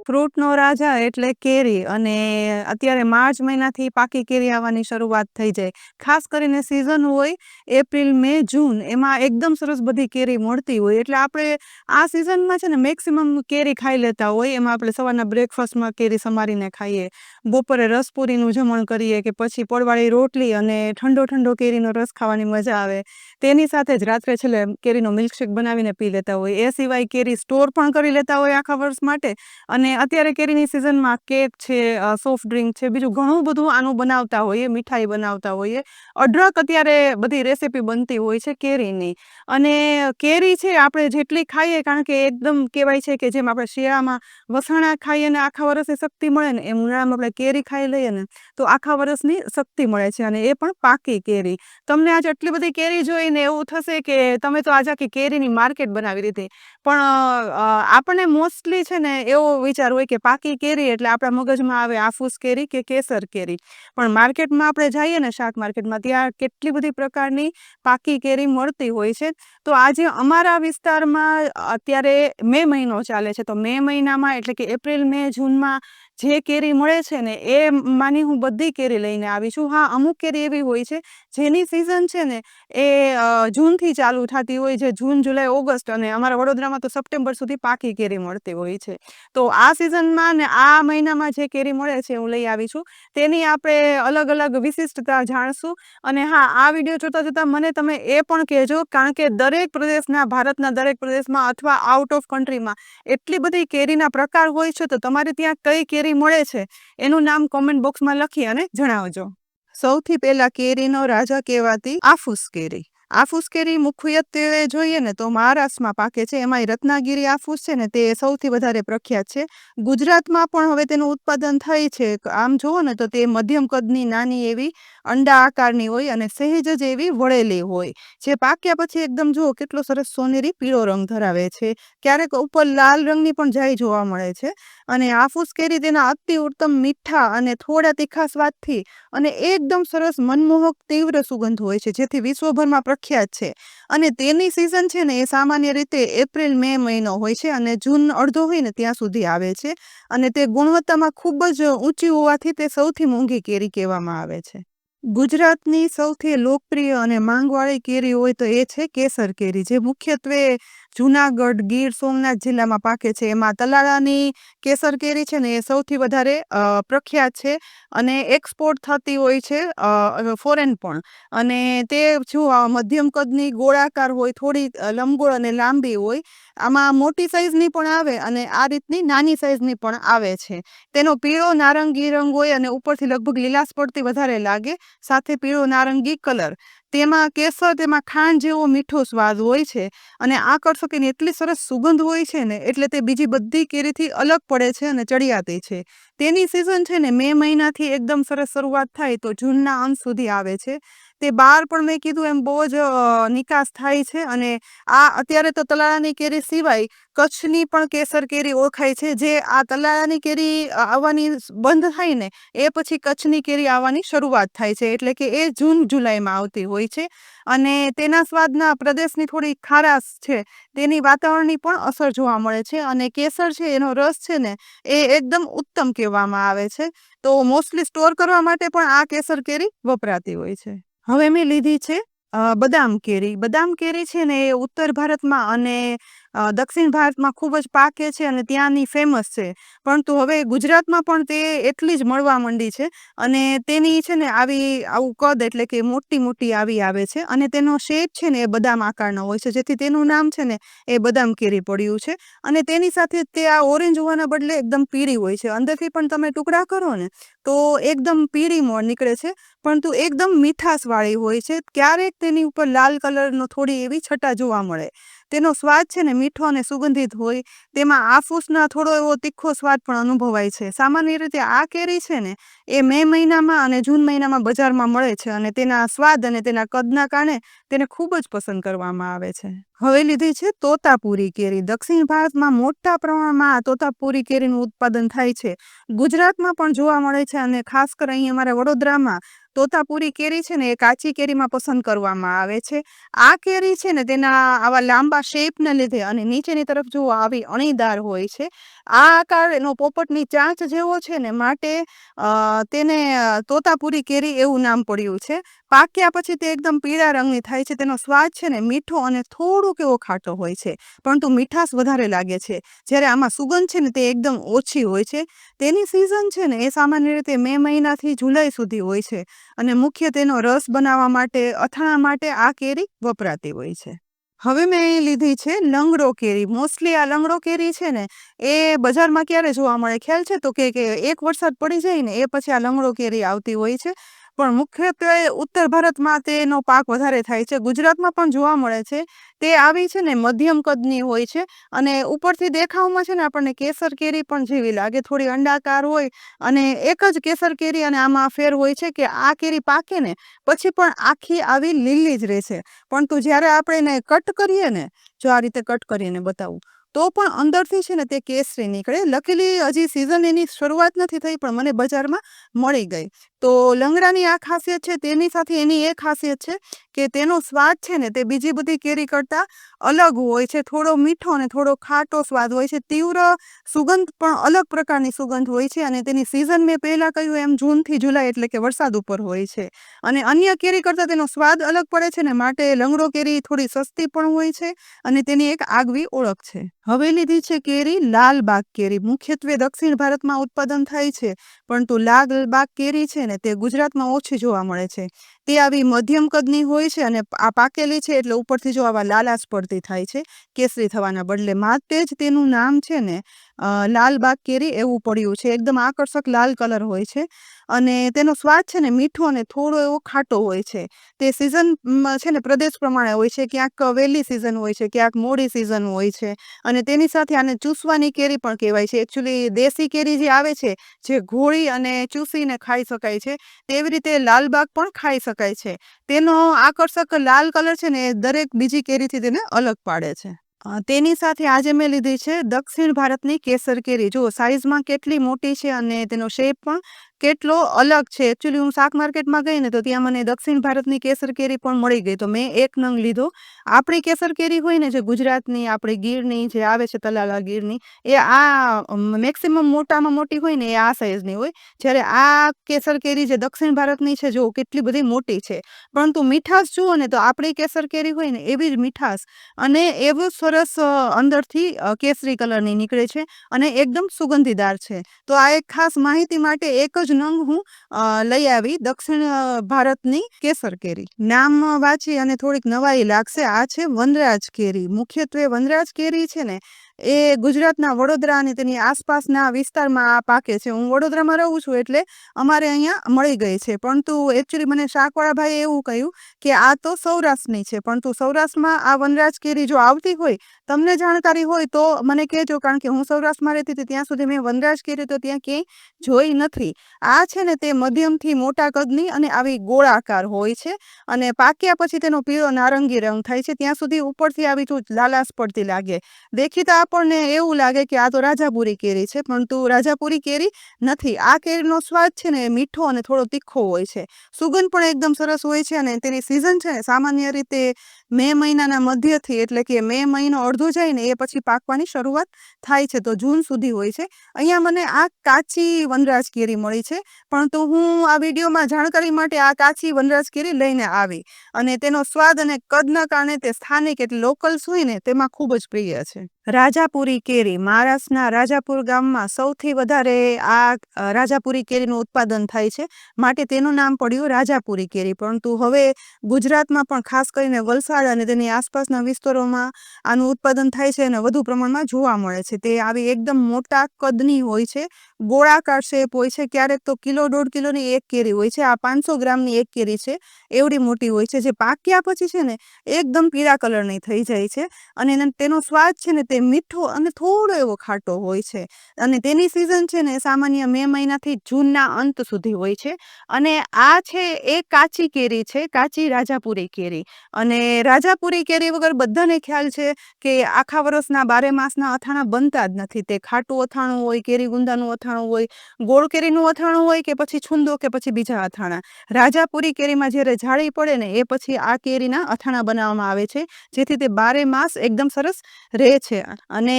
ફ્રૂટનો રાજા એટલે કેરી અને અત્યારે માર્ચ મહિનાથી પાકી કેરી આવવાની શરૂઆત થઈ જાય. ખાસ કરીને સિઝન હોય એપ્રિલ, મે, જૂન એમાં એકદમ સરસ બધી કેરી મળતી હોય. એટલે આપણે આ સિઝનમાં છે ને મેક્સિમમ કેરી ખાઈ લેતા હોય. એમાં આપણે સવારના બ્રેકફાસ્ટમાં કેરી સમારીને ખાઈએ, બપોરે રસપુરીનું જમણ કરીએ કે પછી પડવાળી રોટલી અને ઠંડો કેરીનો રસ ખાવાની મજા આવે. તેની સાથે જ રાત્રે છેલ્લે કેરીનો મિલ્કશેક બનાવીને પી લેતા હોય. એ સિવાય કેરી સ્ટોર પણ કરી લેતા હોય આખા વર્ષ માટે. અને અત્યારે કેરીની સિઝનમાં કેક છે, સોફ્ટ ડ્રિંક છે, બીજું ઘણું બધું આનું બનાવતા હોઈએ, મીઠાઈ બનાવતા હોઈએ. અઢળક અત્યારે બધી રેસીપી બનતી હોય છે કેરીની. અને કેરી છે આપણે જેટલી ખાઈએ, કારણ કે એકદમ કહેવાય છે કે જેમ આપણે શિયાળામાં વસાણા ખાઈએ ને આખા વર્ષની શક્તિ મળે ને, એમ ઉનાળામાં આપણે કેરી ખાઈ લઈએ ને તો આખા વર્ષની શક્તિ મળે છે. અને એ પણ પાકી કેરી. તમને આજે આટલી બધી કેરી જોઈને એવું થશે કે તમે તો આજે આખી કેરીની માર્કેટ બનાવી દીધી. પણ આપણને મોસ્ટલી છે ને એવો વિચાર હોય કે પાકી કેરી એટલે આપણા મગજમાં આવે આફૂસ કેરી કે કેસર કેરી. પણ માર્કેટમાં આપણે જઈએ ને, શાક માર્કેટમાં, ત્યાં કેટલી બધી પ્રકારની પાકી કેરી મળતી હોય છે. તો આજે અમારા વિસ્તારમાં અત્યારે મે મહિનો ચાલે છે, તો મે મહિનામાં એટલે કે એપ્રિલ, મે, જૂનમાં જે કેરી મળે છે ને એ માની હું બધી કેરી લઈને આવી છું. હા, અમુક કેરી એવી હોય છે જેની સિઝન છે ને એ જૂનથી ચાલુ થતી હોય છે, જૂન, જુલાઈ, ઓગસ્ટ, અને અમારા વડોદરામાં તો સપ્ટેમ્બર સુધી પાકી કેરી મળતી હોય છે. તો આ સિઝનમાં ને આ મહિનામાં જે કેરી મળે છે હું લઈ આવી છું. તેની આપણે અલગ અલગ વિશિષ્ટતા જાણશું. અને હા, આ વિડીયો જોતા મને તમે એ પણ કહેજો, કારણ કે દરેક પ્રદેશના, ભારતના દરેક પ્રદેશમાં અથવા આઉટ ઓફ કન્ટ્રીમાં એટલી બધી કેરીના પ્રકાર હોય છે. તો તમારે ત્યાં કઈ કેરી મળે છે એનું નામ કોમેન્ટ બોક્સમાં લખી અને જણાવજો. સૌથી પહેલા કેરીનો રાજા કહેવાતી આફૂસ કેરી. આફૂસ કેરી મુખ્યત્વે જોઈએ ને તો મહારાષ્ટ્રમાં પાકે છે. એમાંય રત્નાગીરી આફૂસ છે ને તે સૌથી વધારે પ્રખ્યાત છે. ગુજરાતમાં પણ હવે તેનું ઉત્પાદન થાય છે. આમ જુઓ ને તો તે મધ્યમ કદની નાની એવી અંડા આકારની હોય અને સહેજ જ એવી વળેલી હોય. જે પાક્યા પછી એકદમ જુઓ કેટલો સરસ સોનેરી પીળો રંગ ધરાવે છે. ક્યારેક ઉપર લાલ રંગની પણ જાય જોવા મળે છે. અને આફૂસ કેરી તેના અતિ ઉત્તમ મીઠા અને થોડા તીખા સ્વાદથી અને એકદમ સરસ મનમોહક તીવ્ર સુગંધ હોય છે, જેથી વિશ્વભરમાં પ્રખ્યાત છે. અને તેની સિઝન છે ને એ સામાન્ય રીતે એપ્રિલ, મે મહિનો હોય છે અને જૂન અડધો હોય ને ત્યાં સુધી આવે છે. અને તે ગુણવત્તામાં ખૂબ જ ઊંચી હોવાથી તે સૌથી મોંઘી કેરી કહેવામાં આવે છે. ગુજરાતની સૌથી લોકપ્રિય અને માંગવાળી કેરી હોય તો એ છે કેસર કેરી, જે મુખ્યત્વે જુનાગઢ, ગીર સોમનાથ જિલ્લામાં પાકે છે. એમાં તલાળાની કેસર કેરી છે ને એ સૌથી વધારે પ્રખ્યાત છે અને એક્સપોર્ટ થતી હોય છે ફોરેન પણ. અને તે જો મધ્યમ કદની ગોળાકાર હોય, થોડી લંબગોળ અને લાંબી હોય. આમાં મોટી સાઈઝની પણ આવે અને આ રીતની નાની સાઈઝની પણ આવે છે. તેનો પીળો નારંગી રંગ હોય અને ઉપરથી લગભગ લીલાશ પડતી વધારે લાગે, સાથે પીળો નારંગી કલર. તેમાં કેસર, તેમાં ખાંડ જેવો મીઠો સ્વાદ હોય છે. અને આકર્ષક એની એટલી સરસ સુગંધ હોય છે ને એટલે તે બીજી બધી કેરીથી અલગ પડે છે અને ચડિયાતી છે. તેની સિઝન છે ને મે મહિનાથી એકદમ સરસ શરૂઆત થાય તો જૂનના અંત સુધી આવે છે. તે બહાર પણ મેં કીધું એમ બહુ જ નિકાસ થાય છે. અને આ અત્યારે તો તલાળાની કેરી સિવાય કચ્છની પણ કેસર કેરી ઓળખાય છે. જે આ તલાળાની કેરી આવવાની બંધ થાય ને એ પછી કચ્છની કેરી આવવાની શરૂઆત થાય છે. એટલે કે એ જૂન, જુલાઈમાં આવતી હોય છે. અને તેના સ્વાદના પ્રદેશની થોડી ખારાશ છે, તેની વાતાવરણની પણ અસર જોવા મળે છે. અને કેસર છે એનો રસ છે ને એ એકદમ ઉત્તમ કહેવામાં આવે છે. તો મોસ્ટલી સ્ટોર કરવા માટે પણ આ કેસર કેરી વપરાતી હોય છે. હવે મેં લીધી છે બદામ કેરી. બદામ કેરી છે ને એ ઉત્તર ભારતમાં અને દક્ષિણ ભારતમાં ખૂબ જ પાકે છે અને ત્યાંની ફેમસ છે. પરંતુ હવે ગુજરાતમાં પણ તે એટલી જ મળવા માંડી છે. અને તેની છે ને આવું કદ એટલે કે મોટી આવી આવે છે. અને તેનો શેપ છે ને એ બદામ આકારનો હોય છે, જેથી તેનું નામ છે ને એ બદામ કેરી પડ્યું છે. અને તેની સાથે તે આ ઓરેન્જ હોવાના બદલે એકદમ પીળી હોય છે. અંદરથી પણ તમે ટુકડા કરો ને તો એકદમ પીળી મોર નીકળે છે, પરંતુ એકદમ મીઠાશવાળી હોય છે. ક્યારેક તેની ઉપર લાલ કલરનો થોડી એવી છટા જોવા મળે. તેનો સ્વાદ છે ને મીઠો અને સુગંધિત હોય. તેમાં આફૂસના થોડો એવો તીખો સ્વાદ પણ અનુભવાય છે. સામાન્ય રીતે આ કેરી છે ને એ મે મહિનામાં અને જૂન મહિનામાં બજારમાં મળે છે. અને તેના સ્વાદ અને તેના કદના કારણે તેને ખૂબ જ પસંદ કરવામાં આવે છે. હવે લીધી છે તોતાપુરી કેરી. દક્ષિણ ભારતમાં મોટા પ્રમાણમાં તોતાપુરી કેરીનું ઉત્પાદન થાય છે. ગુજરાતમાં પણ જોવા મળે છે અને ખાસ કરી અહીં અમારા વડોદરામાં તોતાપુરી કેરી છે ને એ કાચી કેરીમાં પસંદ કરવામાં આવે છે. આ કેરી છે ને તેના આવા લાંબા શેપને લીધે અને નીચેની તરફ જુઓ આવી અણીદાર હોય છે. આ આકાર એનો પોપટની ચાંચ જેવો છે ને માટે તેને તોતાપુરી કેરી એવું નામ પડ્યું છે. પાક્યા પછી તે એકદમ પીળા રંગની થાય છે. તેનો સ્વાદ છે ને મીઠો અને થોડોક એવો ખાટો હોય છે, પરંતુ મીઠાશ વધારે લાગે છે. જ્યારે આમાં સુગંધ છે ને તે એકદમ ઓછી હોય છે. તેની સિઝન છે ને એ સામાન્ય રીતે મે મહિનાથી જુલાઈ સુધી હોય છે અને મુખ્ય તેનો રસ બનાવવા માટે, અથાણા માટે આ કેરી વપરાતી હોય છે. હવે મેં અહીં લીધી છે લંગડો કેરી. મોસ્ટલી આ લંગડો કેરી છે ને એ બજારમાં ક્યારે જોવા મળે ખ્યાલ છે? તો કે એક વરસાદ પડી જાય ને એ પછી આ લંગડો કેરી આવતી હોય છે. પણ મુખ્યત્વે ઉત્તર ભારતમાં તેનો પાક વધારે થાય છે. ગુજરાતમાં પણ જોવા મળે છે. તે આવી છે ને મધ્યમ કદની હોય છે અને ઉપરથી દેખાવમાં છે ને આપણને કેસર કેરી પણ જેવી લાગે, થોડી અંડાકાર હોય. અને એક જ કેસર કેરી અને આમાં ફેર હોય છે કે આ કેરી પાકે ને પછી પણ આખી આવી લીલી જ રહેશે, પરંતુ જ્યારે આપણે એને કટ કરીએ ને, જો આ રીતે કટ કરીને બતાવું તો પણ અંદરથી છે ને તે કેસરી નીકળે. લકીલી હજી સિઝન એની શરૂઆત નથી થઈ પણ મને બજારમાં મળી ગઈ. તો લંગડાની આ ખાસિયત છે. તેની સાથે એની એ ખાસિયત છે કે તેનો સ્વાદ છે ને તે બીજી બધી કેરી કરતાં અલગ હોય છે. થોડો મીઠો અને થોડો ખાટો સ્વાદ હોય છે. તીવ્ર સુગંધ પણ અલગ પ્રકારની સુગંધ હોય છે અને તેની સિઝન મેં પહેલાં કહ્યું એમ જૂનથી જુલાઈ એટલે કે વરસાદ ઉપર હોય છે. અને અન્ય કેરી કરતાં તેનો સ્વાદ અલગ પડે છે ને માટે લંગડો કેરી થોડી સસ્તી પણ હોય છે અને તેની એક આગવી ઓળખ છે. હવે લીધી છે કેરી લાલબાગ કેરી. મુખ્યત્વે દક્ષિણ ભારતમાં ઉત્પાદન થાય છે, પરંતુ લાલબાગ કેરી છે ને તે ગુજરાતમાં ઓછી જોવા મળે છે. તે આવી મધ્યમ કદની હોય છે અને આ પાકેલી છે એટલે ઉપરથી જો આવા લાલાશ પડતી થાય છે, કેસરી થવાના બદલે. માટે જ તેનું નામ છે ને લાલબાગ કેરી એવું પડ્યું છે. એકદમ આકર્ષક લાલ કલર હોય છે અને તેનો સ્વાદ છે ને મીઠો અને થોડો એવો ખાટો હોય છે. તે સિઝન છે ને પ્રદેશ પ્રમાણે હોય છે. ક્યાંક વહેલી સિઝન હોય છે, ક્યાંક મોડી સિઝન હોય છે. અને તેની સાથે આને ચૂસવાની કેરી પણ કહેવાય છે. એકચ્યુઅલી દેશી કેરી જે આવે છે જે ઘોળી અને ચૂસીને ખાઈ શકાય છે, તેવી રીતે લાલબાગ પણ ખાઈ શકાય છે. તેનો આકર્ષક લાલ કલર છે ને એ દરેક બીજી કેરીથી તેને અલગ પાડે છે. તેની સાથે આજે મેં લીધી છે દક્ષિણ ભારતની કેસર કેરી. જુઓ સાઈઝમાં કેટલી મોટી છે અને તેનો શેપ પણ કેટલો અલગ છે. એકચ્યુઅલી હું શાક માર્કેટમાં ગઈ ને તો ત્યાં મને દક્ષિણ ભારતની કેસર કેરી પણ મળી ગઈ, તો મેં એક નંગ લીધો. આપણી કેસર કેરી હોય ને જે ગુજરાતની, આપણી ગીરની જે આવે છે તલાલા ગીરની, એ આ મેક્સિમમ મોટામાં મોટી હોય ને એ આ સાઈઝની હોય. જ્યારે આ કેસર કેરી જે દક્ષિણ ભારતની છે જો કેટલી બધી મોટી છે, પરંતુ મીઠાશ જુઓ ને તો આપણી કેસર કેરી હોય ને એવી જ મીઠાશ અને એવું સરસ અંદરથી કેસરી કલરની નીકળે છે અને એકદમ સુગંધીદાર છે. તો આ એક ખાસ માહિતી માટે એક જ નંગ હું લઈ આવી દક્ષિણ ભારતની કેસર કેરી. નામ વાંચી અને થોડીક નવાઈ લાગશે. આ છે વનરાજ કેરી. મુખ્યત્વે વનરાજ કેરી છે ને એ ગુજરાતના વડોદરા અને તેની આસપાસના વિસ્તારમાં આ પાકે છે. હું વડોદરામાં રહું છું એટલે અમારે અહીંયા મળી ગઈ છે, પરંતુ એકચ્યુઅલી મને શાકવાળા ભાઈએ એવું કહ્યું કે આ તો સૌરાષ્ટ્રની છે. પરંતુ સૌરાષ્ટ્રમાં આ વનરાજ કેરી જો આવતી હોય, તમને જાણકારી હોય તો મને કહેજો, કારણ કે હું સૌરાષ્ટ્રમાં રહેતી હતી ત્યાં સુધી મેં વનરાજ કેરી તો ત્યાં ક્યાંય જોઈ નથી. આ છે ને તે મધ્યમથી મોટા કદની અને આવી ગોળાકાર હોય છે અને પાક્યા પછી તેનો પીળો નારંગી રંગ થાય છે. ત્યાં સુધી ઉપરથી આવી જો લાલાશ પડતી લાગે. દેખીતા આપણને એવું લાગે કે આ તો રાજાપુરી કેરી છે, પરંતુ રાજાપુરી કેરી નથી. આ કેરીનો સ્વાદ છે ને મીઠો અને થોડો તીખો હોય છે. સુગંધ પણ એકદમ સરસ હોય છે અને તેની સિઝન છે ને સામાન્ય રીતે મે મહિનાના મધ્યથી એટલે કે મે મહિનો અડધો જાય ને એ પછી પાકવાની શરૂઆત થાય છે, તો જૂન સુધી હોય છે. અહીંયા મને આ કાચી વનરાજ કેરી મળી છે, પરંતુ હું આ વિડીયોમાં જાણકારી માટે આ કાચી વનરાજ કેરી લઈને આવી અને તેનો સ્વાદ અને કદના કારણે તે સ્થાનિક એટલે લોકલ્સ હોય ને તેમાં ખૂબ જ પ્રિય છે. રાજાપુરી કેરી. મહારાષ્ટ્રના રાજાપુર ગામમાં સૌથી વધારે આ રાજાપુરી કેરીનું ઉત્પાદન થાય છે, માટે તેનું નામ પડ્યું રાજાપુરી કેરી. પરંતુ હવે ગુજરાતમાં પણ ખાસ કરીને વલસાડ અને તેની આસપાસના વિસ્તારોમાં આનું ઉત્પાદન થાય છે અને વધુ પ્રમાણમાં જોવા મળે છે. તે આવી એકદમ મોટા કદની હોય છે, ગોળાકાર શેપ હોય છે. ક્યારેક તો કિલો 1.5 કિલોની એક કેરી હોય છે. આ 500 ગ્રામની એક કેરી છે, એવડી મોટી હોય છે. જે પાક્યા પછી છે ને એકદમ પીળા કલરની થઈ જાય છે અને તેનો સ્વાદ છે ને તે મીઠો મીઠો અને થોડો એવો ખાટો હોય છે અને તેની સિઝન છે ને સામાન્ય મે મહિનાથી જૂનના અંત સુધી હોય છે અને આ છે એ કાચી કેરી છે, કાચી રાજાપુરી કેરી. અને રાજાપુરી કેરી વગર બધાને ખ્યાલ છે કે આખા વર્ષના 12 માસના અથાણા બનતા જ નથી. તે ખાટું અથાણું હોય, કેરી ગુંદાનું અથાણું હોય, ગોળ કેરીનું અથાણું હોય કે પછી છુંદો કે પછી બીજા અથાણા. રાજાપુરી કેરીમાં જ્યારે જાળી પડે ને એ પછી આ કેરીના અથાણા બનાવવામાં આવે છે, જેથી તે 12 માસ એકદમ સરસ રહે છે. અને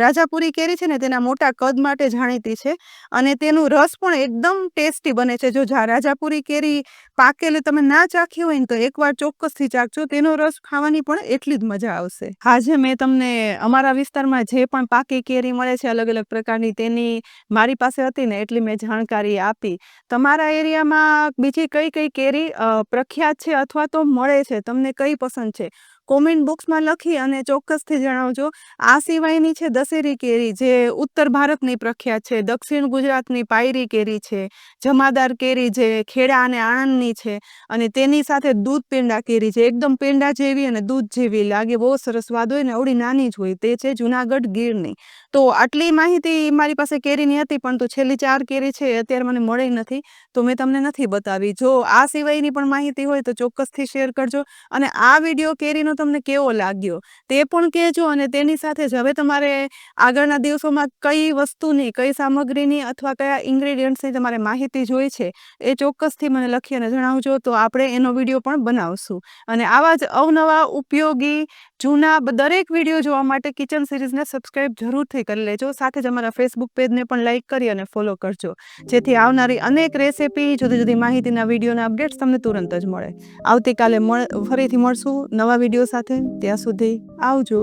રાજાપુરી કેરી છે ને તેના મોટા કદ માટે જાણીતી છે અને તેનું રસ પણ એકદમ ટેસ્ટી બને છે. જો રાજાપુરી કેરી પાકેલી તમે ના ચાખી હોય ને તો એકવાર ચોક્કસથી ચાખજો. તેનો રસ ખાવાની પણ એટલી જ મજા આવશે. આજે મેં તમને અમારા વિસ્તારમાં જે પણ પાકી કેરી મળે છે અલગ અલગ પ્રકારની, તેની મારી પાસે હતી ને એટલી મેં જાણકારી આપી. તમારા એરિયામાં બીજી કઈ કઈ કેરી પ્રખ્યાત છે અથવા તો મળે છે, તમને કઈ પસંદ છે, કોમેન્ટ બોક્સમાં લખી અને ચોક્કસથી જણાવજો. આ સિવાયની છે દશેરી કેરી, જે ઉત્તર ભારતની પ્રખ્યાત છે. દક્ષિણ ગુજરાતની પાયરી કેરી છે, જમાદાર કેરી જે ખેડા અને આણંદની છે, અને તેની સાથે દૂધ પેંડા કેરી છે. એકદમ પેંડા જેવી અને દૂધ જેવી લાગે, બહુ સરસ સ્વાદ હોય ને અવળી નાની જ હોય. તે છે જુનાગઢ ગીરની. તો આટલી માહિતી મારી પાસે કેરીની હતી, પણ તો છેલ્લી 4 કેરી છે અત્યારે મને મળી નથી, તો મેં તમને નથી બતાવી. જો આ સિવાયની પણ માહિતી હોય તો ચોક્કસથી શેર કરજો. અને આ વિડીયો કેરીનો તમને કેવો લાગ્યો તે પણ કહેજો. અને તેની સાથે જ હવે તમારે આગળના દિવસોમાં કઈ વસ્તુની, કઈ સામગ્રીની અથવા કયા ઇન્ગ્રેડિયન્ટ્સની તમારે માહિતી જોઈ છે એ ચોક્કસથી મને લખી અને જણાવજો, તો આપણે એનો વિડીયો પણ બનાવશું. અને આવા જ અવનવા ઉપયોગી જૂના દરેક વિડીયો જોવા માટે કિચન સિરીઝને સબસ્ક્રાઈબ જરૂરથી કરી લેજો. સાથે જ અમારા ફેસબુક પેજને પણ લાઇક કરી અને ફોલો કરજો, જેથી આવનારી અનેક રેસીપી, જુદી જુદી માહિતીના વિડીયોના અપડેટ્સ તમને તુરંત જ મળે. આવતીકાલે ફરીથી મળશું નવા વિડીયો સાથે. ત્યાં સુધી આવજો.